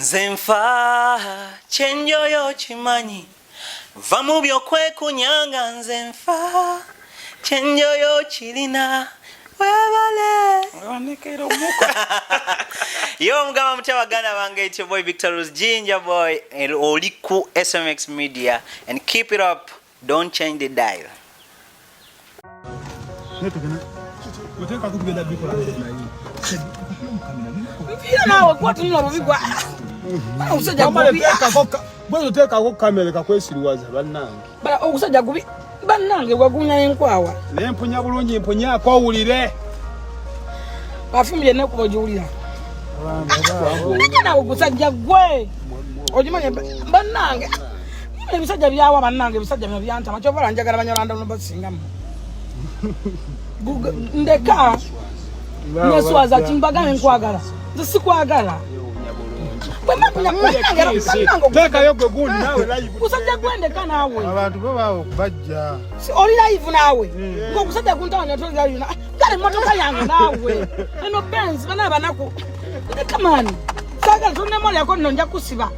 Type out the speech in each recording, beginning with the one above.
Nzenfa chenjoyo chimanyi vamubyo kwe kunyanga nzenfa chenjoyo chilina webale wanekero muka yo mgama mtawagana bange it's your boy Victor's Ginger Boy oliku SMX Media and keep it up, don't change the dial. Uteka kugenda biko la hii. Mfira nawe kwa tunula bigwa. Usajja kubi. Bwe uteka ko kamera kakwesiriwaza bannange. Bala okusajja kubi. Bannange wagunya enkwawa. Nempunya bulungi empunya kwawulire. Bafumye ne kubajulira. Kana okusajja gwe. Ojimanye bannange. Ebisajja byawa bannange ebisajja byanta machovala njagala banyolanda no basingamu. Ndeka neswaza chimbagane nkwagala nzikwagala teka yogwe gundi nawe live kusajja kwendeka nawe abantu babawo bajja si oli live nawe ngo kusajja kuntanya toza yuna kale motoka yange nawe eno Benz bana banako come on sagala tunne mole yako nonja kusiba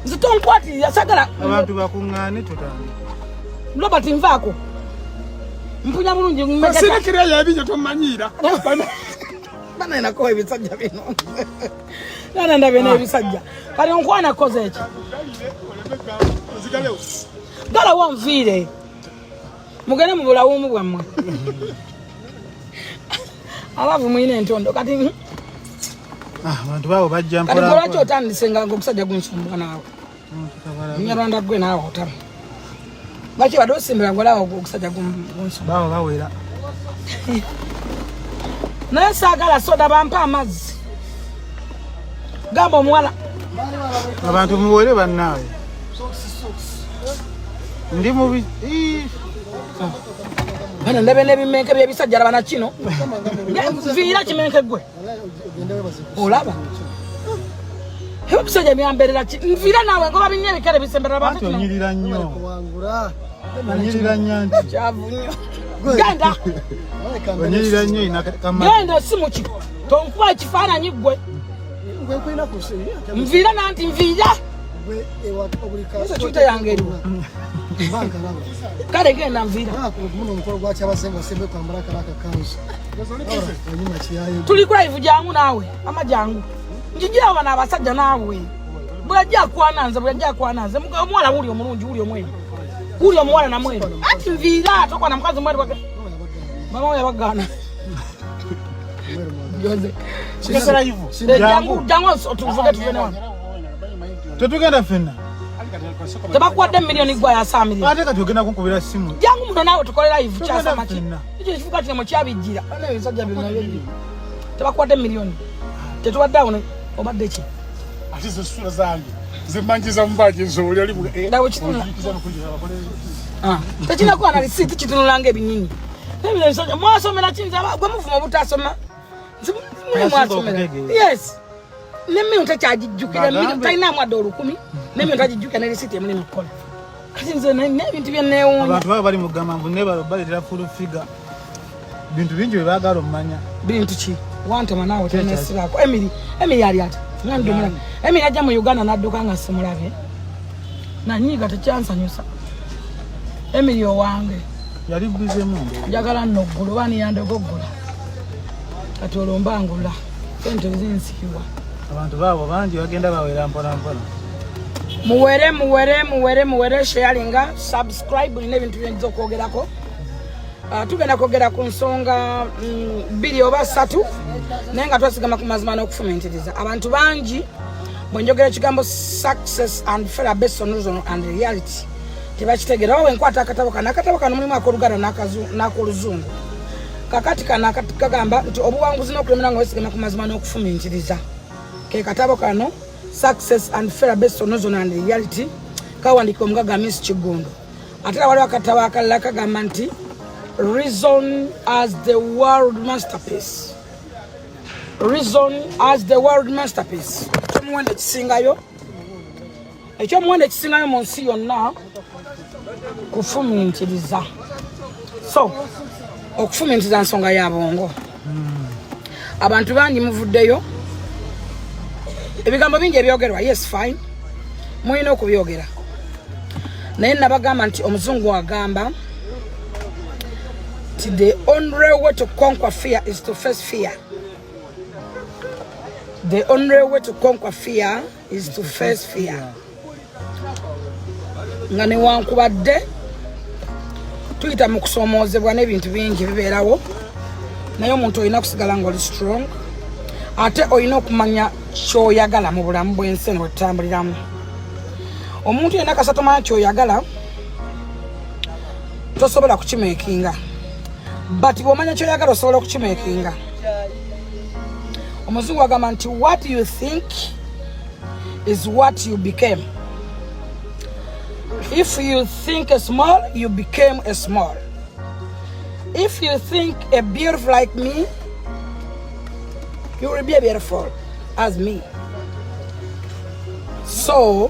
zitonkwati yasagala abantu bakungane totani Robert Mvako mpunya bulungi mmeka sirekira yabinyo tomanyira bana inako ebisajja bino nana ndabene ebisajja kali onkwana koze eki gala wonvire mugene mu bulawomu bwamwe abavu mwine entondo kati abantu bawo bajja mpola kati bwaki otandisenga ngokusajja gunsumbuka nawe Nyarwanda gwe nawe otama baki badosimbira ngolawo okusajja gunsumbuka bawo bawera nasagala soda bampa amazzi gamba omuwala abantu muwere bannawe ndi mubi bana ndabene bimenke byebisajja bana kino nvira kimenke gwe olaba hebo bisajja byamberera nvira nawe ngo babinyebekere bisembera abantu kino nyirira nnyo nyirira nyanti chavunyo ganda nyirira nnyo inakama ganda simuki tonkuba kifaananyi gwe mvira nanti mvira esa chuta yange eriwo kale genda mvira tuli live jangu nawe ama jangu njijira bana abasajja nawe bwajja kwananze omuwala wuli omulungi wuli omweru wuli omuwala namweru ati mvira tokwa na mkazi mweru wake mama oya bagana Jose sikesera live jangu otuvuge tufene wana tetugenda fenna tabakwadde milioni gwa ya 100 milioni ate kati ogenda kunkubira simu jangu muno nawe tukole live kyasa maki ekyo kifuka kino kyabijira ana ebisajja bino byo tabakwadde milioni tetuwadde awo obadde ki ati zo sura zange zimanjiza mbaje zoli ali dawo kituna tekina kwa na receipt kitunulanga ebinyinyi nebyo ebisajja mwasomera kinza gwe muvumo obutasoma mwasomera yes nemi untachajijukira mimi taina mwa $10 nemi untajijukira na receipt ya mimi mkola kati nze nebintu byenneewunya abantu baba bali mugamambu ne baletera full figure bintu bingi bebagala omanya bintu ki wantema nawe tenesirako Emily ali ati ngandumula Emily ajja mu Uganda nadduka nga simulabe nanyiga tekyansanyusa Emily owange yali bize mundu njagala nno ggulu bani yandogoggola kati olombangula sente zinsikiwa abantu babo bangi bagenda bawera mpola mpola muwere sharinga subscribe ne bintu byenzo okwogerako tugenda kwogera ku nsonga 2 oba 3 naye nga twasigama ku mazima n'okufumitiriza abantu bangi bwenjogera ekigambo success and failure based on reason and reality tebakitegera wawe nkwata akatabo kano mulimu akoluganda n'akoluzungu kakati kana kagamba nti obuwanguzi n'okulemera nga wesigama ku mazima n'okufumitiriza ke katabo kano success and failure based on reason and reality kawandika omugaga Miss Kigondo ate waliwo akatabo akalala kagamba nti reason as the world masterpiece ekyomuwendo ekisingayo mu nsi yonna kufumitiriza so okufumitiriza nsonga ya bongo abantu bangi muvuddeyo ebigambo bingi ebyogerwa yes fine mulina okubyogera naye nabagamba nti omuzungu agamba nti the only way to conquer fear is to face fear. The only way to conquer fear is to face fear. Nga newankubadde tuyita mu kusomoozebwa n'ebintu bingi bibeerawo naye omuntu olina kusigala ng'oli strong ate olina okumanya ky'oyagala mu bulamu bw'ensi eno bwetutambuliramu. Omuntu yenna kasatomanya ky'oyagala tosobola kukimeekinga but bw'omanya ky'oyagala osobola okukimeekinga. Omuzungu agamba nti what you think is what you became. If you think small, you became a small. If you think a beautiful like me, you will be beautiful as me. So,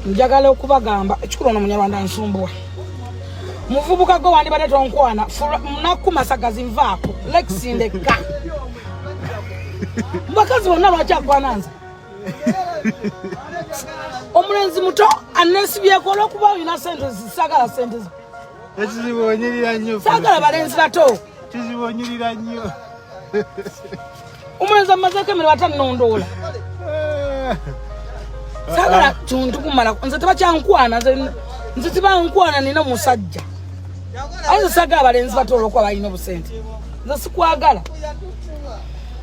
njagala okubagamba ekikulu ono munyarwanda nsumbuwa. Muvubuka go wandi bade tonkwana munaku masagazi nvaako Lexi ndeka. Mbakazi wonna lwaki akwananza. Omulenzi muto anesibyeeko olw'okuba olina sente sagala sente zo. Ekizibonyirira nnyo. Sagala balenzi bato. Kizibonyirira nnyo. Omulenzi amazeeko emirimu atannondoola. Sagala tuntu kumala nze tebakyankwana nze tebankwana nina musajja. Ayo sagala balenzi bato olw'okuba balina obusente. Nze sikwagala.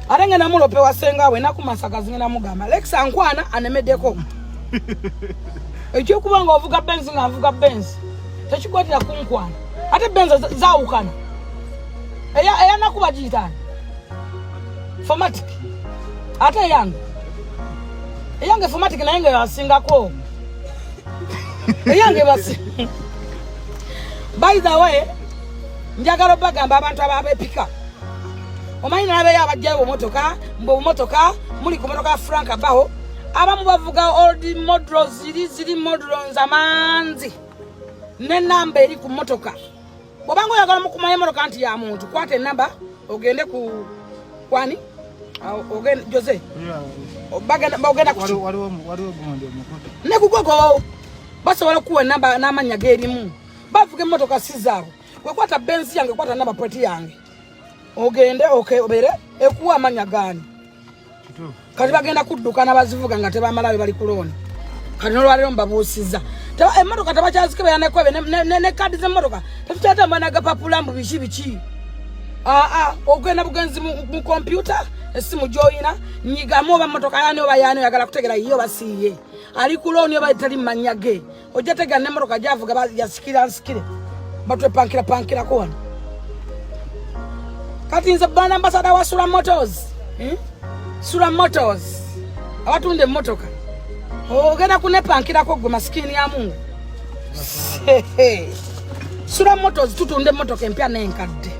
Ate ngenda mulope wasenga we nakumasagazi ngenda mugamba Lex ankwana Alemeddeko. Ekyokuba nga ovuga Benz nga avuga Benz tekikwatira kunkwana ate Benz zaawukana eya nakuba giyitani formatic ate eyange formatic naye nga yasingako eyange basi. By the way njagala bagamba abantu ababepika omanyi nabeeyo abajjayo bumotoka mbumotoka muli ku motoka Frank abaho abamu bavuga old models ziri models amanzi ne namba eri ku motoka bobanga oyagala mukumanya motoka nti ya muntu kwata enamba ogende ku kwani ogende Jose ogenda ku waliwo gonde mukuta ne kugogo basobola kuwa namba n'amanya gerimu bavuga motoka sizaabo wekwata Benz yange kwata namba plate yange ogende okay obere ekuwa amanya gani kati bagenda kuddukana bazivuga nga tebamalayo bali kuloni kati nolwaliro mbabuusiza emmotoka tebakyazikebera nekwebe ne kadi z'emmotoka tetukyatamba nagapapula mbu biki ogenda bugenzi mu kompyuta essimu gy'oyina nyigamu oba mmotoka yaani oba yaani oyagala kutegera yiye oba siiye ali kuloni oba tali mumanya ge ojja tegera n'emmotoka gyavuga yasikira nsikire batwepankirapankirako wano kati nze brand ambassador wa Sura Motors. Sura Motors abatunda emmotoka ogenda kunepankirako gwe masikini ya Mungu. Sura Motors tutunda emmotoka empya n'enkadde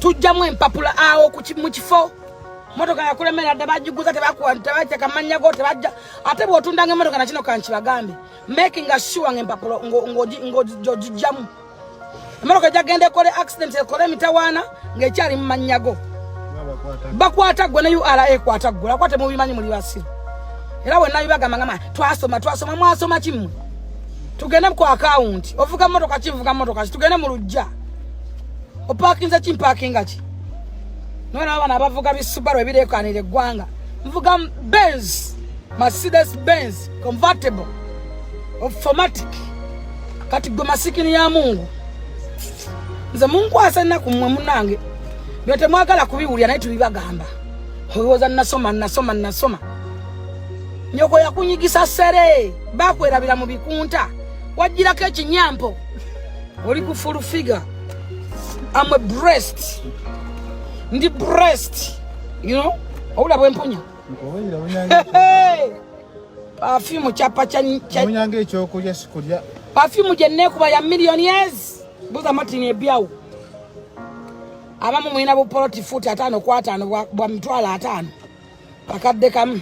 tujjamu empapula awo mu kifo motoka yakulemera dde bagiguza tebajja kamanya go tebajja ate bw'otundanga emmotoka na kino kankibagambe making sure ng'empapula ng'ogijjamu emmotoka jagenda ekole accident ekole emitawaana ng'ekyali mu mannya go bakwata gwe ne URA ekwata gwe akwate mu bimanyi muli basiru era bwenna bibagamba ngama twasoma mwasoma kimu tugende ku account ovuga motoka kivuga motoka tugende mu lujja opakinza kimpakinga ki nona abana abavuga bisubaru ebirekanire eggwanga mvuga Benz Mercedes Benz convertible of formatic kati gwe masikini ya Mungu nze munkwasa nnaku mmwe munange byote mwagala kubiwulya naye tubibagamba owoza nasoma nyoko yakunyigisa sere bakwerabira mu bikunta wajjirako ekinyampo oli ku full figure I'm a breast ndi breast you know obula bwempunya perfume chapa cha munyange ekyokulya sikulya perfume jennekuba ya millionaires buza matini ebyawo abamu mwina bupoloti futi 5 kwa 5 bwa mitwala 5 pakadde kamu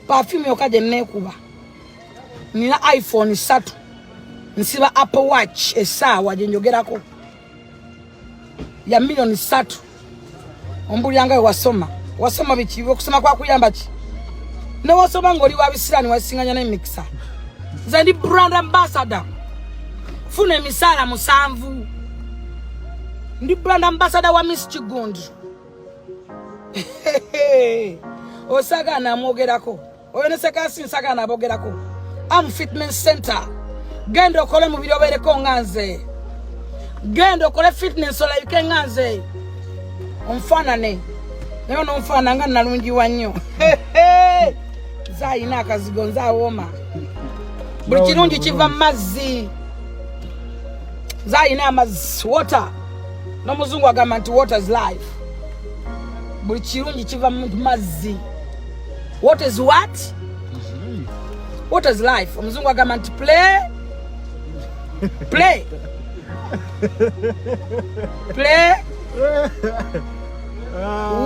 perfume okaje nekuba nina iPhone 3 nsiba Apple Watch esaawa gyenjogerako ya milioni 3 ombuli yange wasoma wasoma biki okusoma kwa kuyamba ki ne wasoma ngoli wa bisirani wasinganya ne mixa zandi brand ambassador fune misala musanvu ndi brand ambassador wa Miss Kigundu osagana mogerako oyone sekasi nsagana bogerako am fitness center gendo kole mu biro bereko nganze gendo kole fitness ola yike nganze omfanane nayo no mfana nga nalungi wanyo zaina akazigonza woma buli kirungi kiva mazzi zaina amazzi water no muzungu agamba nti water is life buli kirungi kiva mazzi what is what what is life omuzungu agamba nti play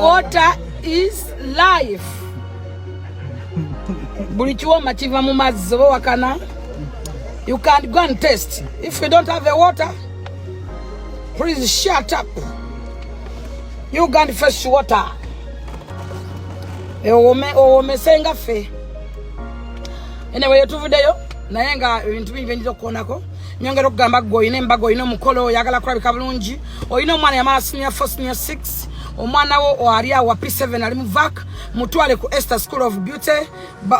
water is life buli kiwoma kiva mu mazzi oba wakana you can't go and test if you don't have a water please shut up you can't fetch water ome senga fe anyway yetuvudeyo naye nga ebintu bingi njo kuonako nyongera okugamba goyine embago oyina omukolo oyagala kulabika bulungi oyina omwana yamala senior 4 senior 6 omwana wo ali awa P7 ali mu vac mutwale ku Esther School of Beauty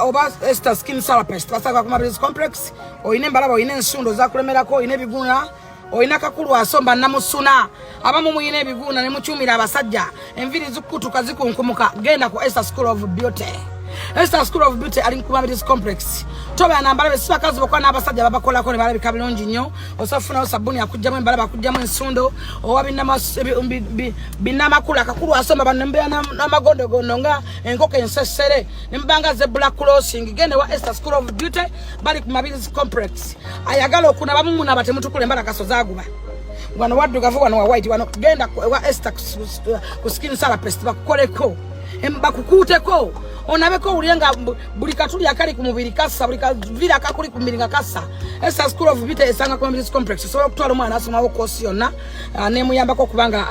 oba Esther Skin Therapist basaka ku Mabiz Complex oyina embalaba oyina ensundo zakulemerako oyina ebiguna oyina kakulu asomba namusuna abamu muyina ebiguna ne muchumira abasajja enviri zikutuka zikunkumuka genda ku Esther School of Beauty Esther School of Beauty ali ku Mabiz Complex toba nambala sibakazi bokwa n'abasajja babakola ko ne balabika bulungi nnyo osafuna osabuni akujjamu embalaba akujjamu ensundo owabinama binamakulu akakulu asomba banembea n'amagondogondo nga enkoko ensesere nembanga ze black crossing gende wa Esther School of Beauty bali ku Mabiz Complex ayagala okuna bamu na batemutukule mbala kasozaguba wano waddugavu wano wa white wano genda wa Esther ku Skin Therapist bakukoleko embakukuteko onabeko ulienga buli katuli akali ku mubiri kassa buli kavira akakuli ku mbiringa kassa Esther School of Beauty esanga ku Mabiz Complex so okutwala omwana asoma okosi yonna ne muyambako kubanga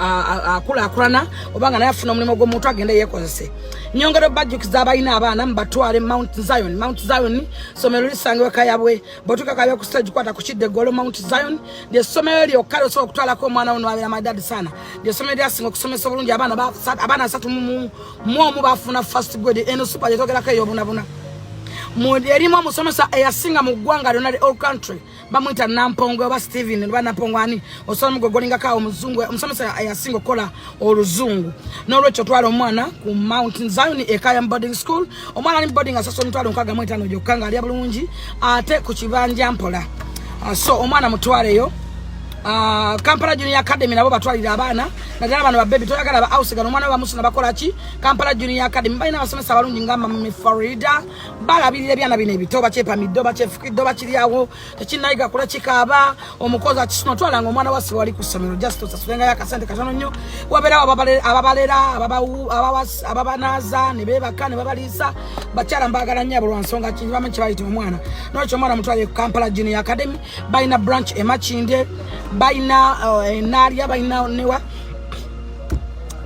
akula akulana obanga naye afuna omulimu gw'omuntu agende yekozese nyongero bajukiza abalina abaana mbatwale Mount Zion somero lisange wakayabwe botuka kabya ku stage kwata ku kidde golo Mount Zion de somero lyo kale so okutwala ko omwana ono abira madad sana de somero lyasinga okusomesa bulungi abana asatu mu bafuna first grade eno super yetogera kayo buna erimu omusomesa eyasinga mu ggwanga lyonna all country bamwita Nampongo oba Steven oba Nampongo ani osobola mugogolinga kawo omuzungu omusomesa eyasinga okukola oluzungu n'olwekyo twala omwana ku Mount Zion ekaya boarding school omwana ali boarding asasa omutwalo 65 gyokka nga ali bulungi ate ku kibanja mpola so omwana mutwaleyo Kampala Junior Academy nabo batwalira abana nadala bano babebi toyagala ba house gano mwana wa musuna bakola ki Kampala Junior Academy bayina basomesa balungi ngamba mu Florida balabirira byana bine bitoba chepa midoba chefukidoba kiriawo tekinayiga kula kikaba omukozi akisuna twalanga omwana wasi wali ku somero just tosasulenga yakasente katono nnyo wabera ababalera ababanaza ne bebaka ne babalisa bakyala mbagala nnyo bulwansonga kinyi bamenye bayita omwana n'ekyo omwana mutwale ku Kampala Junior Academy bayina branch emachinde baina naria baina newa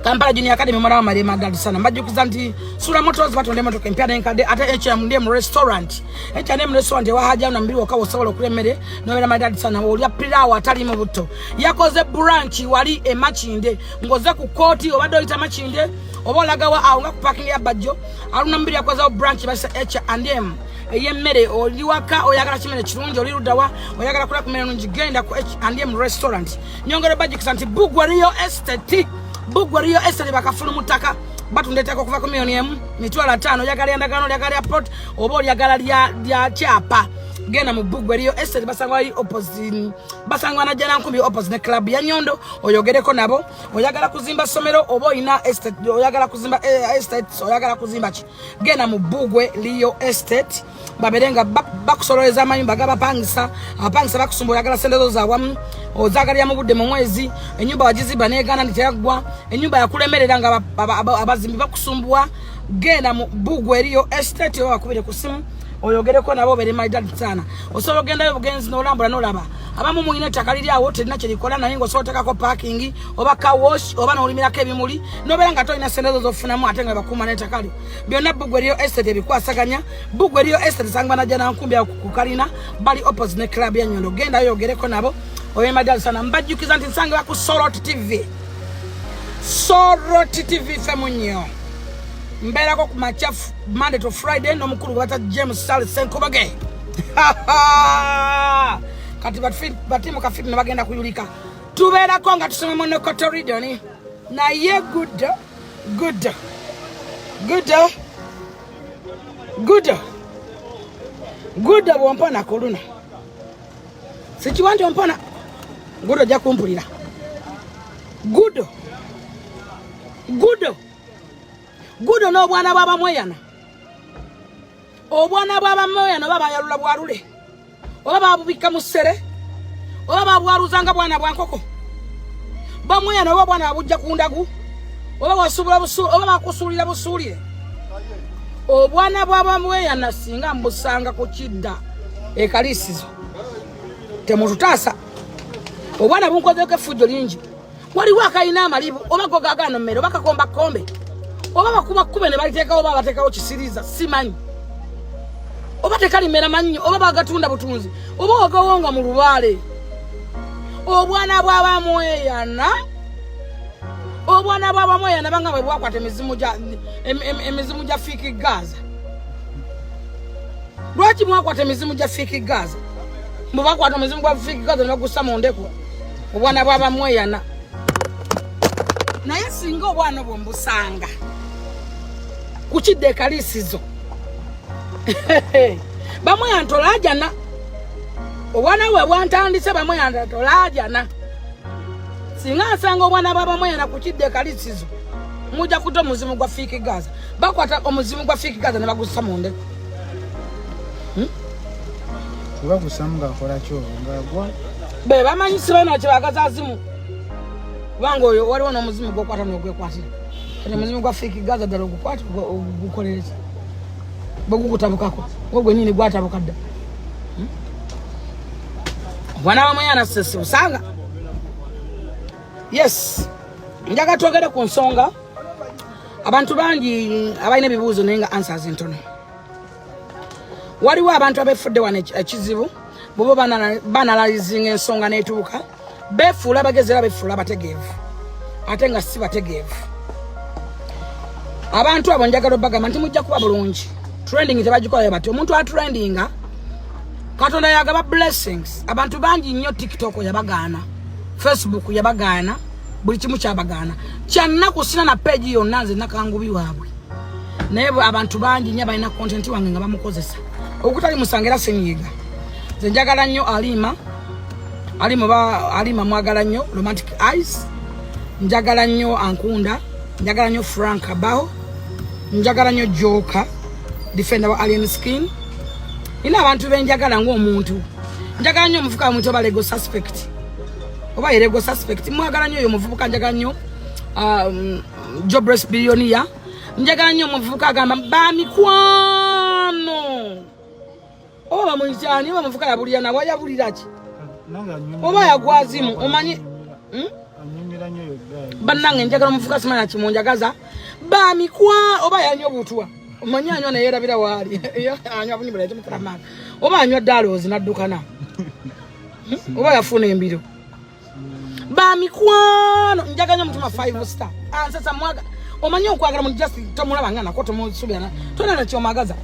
Kampala Junior Academy mwana wa marema dad sana mbajukiza nti sura motors batonde motoka empya nkade ate HM restaurant HM restaurant wa haja na mbiri wakawo sawolo kulemere no era dad sana olya pilawo atali mu buto yakoze branch wali emachinde ngoze ku koti obado ita machinde obolaga wa aunga ku parking ya Bajjo aluna mbiri yakoze branch basa H&M eyemmere oliwaka oyagala kimene kirungi olirudawa oyagala kula kumene nungi genda ku H&M restaurant nyongero bajikisa nti Bugwario Estate bakafuna mutaka batundetako kuva ku milioni mitwala 5 oyagala endagano oyagala airport oba oyagala lya chapa gena mu Bugwario Estate basangwa ali opposite basangwa na jana nkumbi opposite ne club ya Nyondo oyogereko nabo oyagala kuzimba somero oba ina estate oyagala kuzimba estate oyagala kuzimba ki gena mu Bugwario Estate baberenga bakusoloweza amayumba gabapangisa apangisa bakusumba oyagala sendezo zawamu ozagalya mu budde mu mwezi enyumba wajiziba negana niteyagwa enyumba yakulemerera nga abazimbi bakusumbwa genda mu Bugwario Estate wakubire kusimu oyogereko nabo bere maidadi sana osobola ogenda obugenzi n'olambula n'olaba abamu muyina ettaka liri awo terina kye likola naye ng'osobotekako parking oba car wash oba n'olimirako ebimuli n'obeera nga tolina sente zo z'ofunamu ate nga bakuuma n'ettaka lyo byonna Bugwe Real Estate ebikwasaganya Bugwe Real Estate sangwa najja nankumbi awo ku Kalina bali opposite ne club ya Nyondo genda oyogereko nabo obe maidadi sana mbajjukiza nti nsangibwa ku Soroti TV Soroti TV femunyo mberako ku machafu Monday to Friday no mukuru bata James Charles Senkobage kati batimu kafiti nabagenda kuyulika tubeerako nga tusoma mu Kotorido ni na ye good bompona koluna sikiwanti ompona good ja kumpulira good no bwana baba moyana obwana baba moyana baba yalula bwarule oba babubika musere oba babwaruzanga bwana bwankoko bamoyana oba bwana abujja kundagu oba wasubula busulu oba bakusulira busulire obwana baba moyana singa mbusanga ku kidda ekalisizo temututaasa obwana bunkozeko fujjo lingi waliwo akayina amalibu oba gogagano mmere oba kakomba kombe oba bakuba kube ne baliteekawo oba bateekawo kisiriza simanyi oba tekalimera mannyo oba bagatunda butunzi oba wagawonga mu lubaale obwana bw'abamweyana banga bwe bwakwata emizimu gya fiiki gaza lwaki mwakwata emizimu gya fiiki gaza mwe bakwata omuzimu gwa fiiki gaza ne bagussa mu ndeku obwana bw'abamweyana naye singa obwana obwo mbusanga ku kidde ekalisizo bamwe antolajana obwana bwe bwantandise bamwe antolajana singa nsanga obwana bw'abamweyana ku kidde ekalisizo mujja kuta omuzimu gwa fiiki gaza bakwata omuzimu gwa fiiki gaza ne bagussa mu ndeku bagusamu ng'akola kyo ng'agwa be bamanyi sibana kye bagaza azimu kubanga oyo waliwo n'omuzimu gw'okwata n'ogwekwatira kati omuzimu gwa fiiki gaza ddala ogukwata ogukolereza bwegukutabukako ogwe nyini gwatabuka dda obwana bw'amweyana sese busanga yes njaga twogere ku nsonga abantu bangi abalina ebibuuzo naye nga answers ntono waliwo abantu abefudde wano ekizibu bobo banalizinga ensonga n'etuuka befuula bagezi era befuula abategeevu ate nga si bategeevu abantu abo njagala obagamba nti mujja kuba bulungi trending tebagikola bati omuntu atrendinga Katonda yagaba blessings abantu bangi nnyo TikTok yabagaana Facebook yabagaana buli kimu kyabagaana kyannaku sina na page yonna nze nakangubi waabwe naye abantu bangi nnyo balina content wange nga bamukozesa okutali musangira senyiga nze njagala nnyo Alima mwagala nnyo Romantic Eyes njagala nnyo Ankunda njagala nnyo Frank Abao njagala nnyo Joker defender wa Alien Skin ina abantu benjagala ng'omuntu njagala nnyo omuvubuka omuntu oba legal suspect mwagala nnyo oyo omuvubuka njagala nnyo jobless billionaire njagala nnyo omuvubuka agamba bamikwano oba mwikyani oba omuvubuka yabulira nawe yabulira ki oba yagwazimu omanyi bannange njagala omuvubuka simanya kimunjagaza bamikwa oba yanyo butwa omanyi anywa naye yerabira waali anywa bunyibula ekimukira maaka oba anywa dalozi naddukana oba yafuna embiro bamikwano njaganya mutima 5 star ansasa mwaga omanyi okwagala mu just tomulaba ngana ko tomusubirana tona na kyomagaza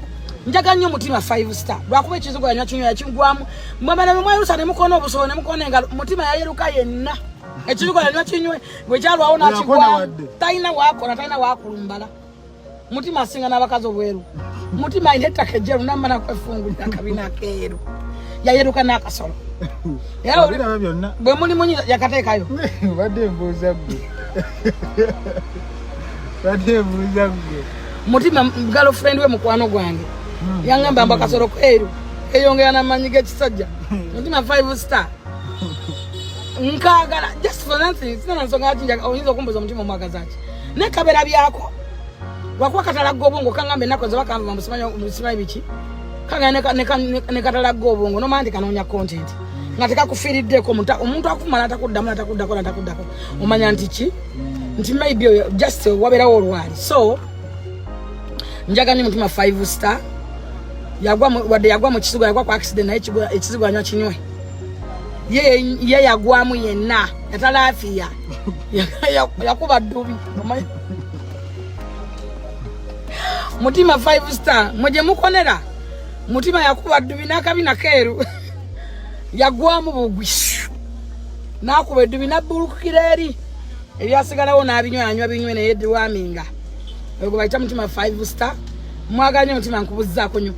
njaganya mutima 5 star lwakuba ekizigo yanywa kinyo yakingwamu mwabana mwayirusa ne mukono obusobo ne mukono enga mutima yayeruka yenna ekizigo yanywa kinywe bwe kyalwawo nakigwa taina wakulumbala mutima asinga n'abakazi obweru mutima ayina ettaka ejjeru namala kwefungu nakabina keeru yayeruka n'akasolo bwe muli munyi yakateekayo badde mbuuza gwe mutima girlfriend we mukwano gwange yangamba mba kasolo keeru eyongera n'amanyi g'ekisajja mutima 5 star nkagala just for nothing sina nsonga ati oyinza okumbuza mutima omwagaza ki ne kabera byako wakuwa katalaga obwongo kangambe ennaku ze bakamba musimanyi biki kanga ne katalaga obwongo no mandi kanonya content ngateka kufirideko omuntu akumala atakuddako omanya nti ki nti maybe just waberawo olwali so njaga ni mutima 5 star yagwa mu kisigo yagwa kwa accident naye ekisigo anywa kinywe ye yagwamu yenna yatalafia yakuba dubi mutima 5 star muje mukonera mutima yakuba dubi nakabina keru yagwamu bugwi nakuba dubi nabulukireri ebyasigalawo nabinywa binywe naye edwaminga ego bayita mutima 5 star mwaganye mutima nkubuzzaako nyo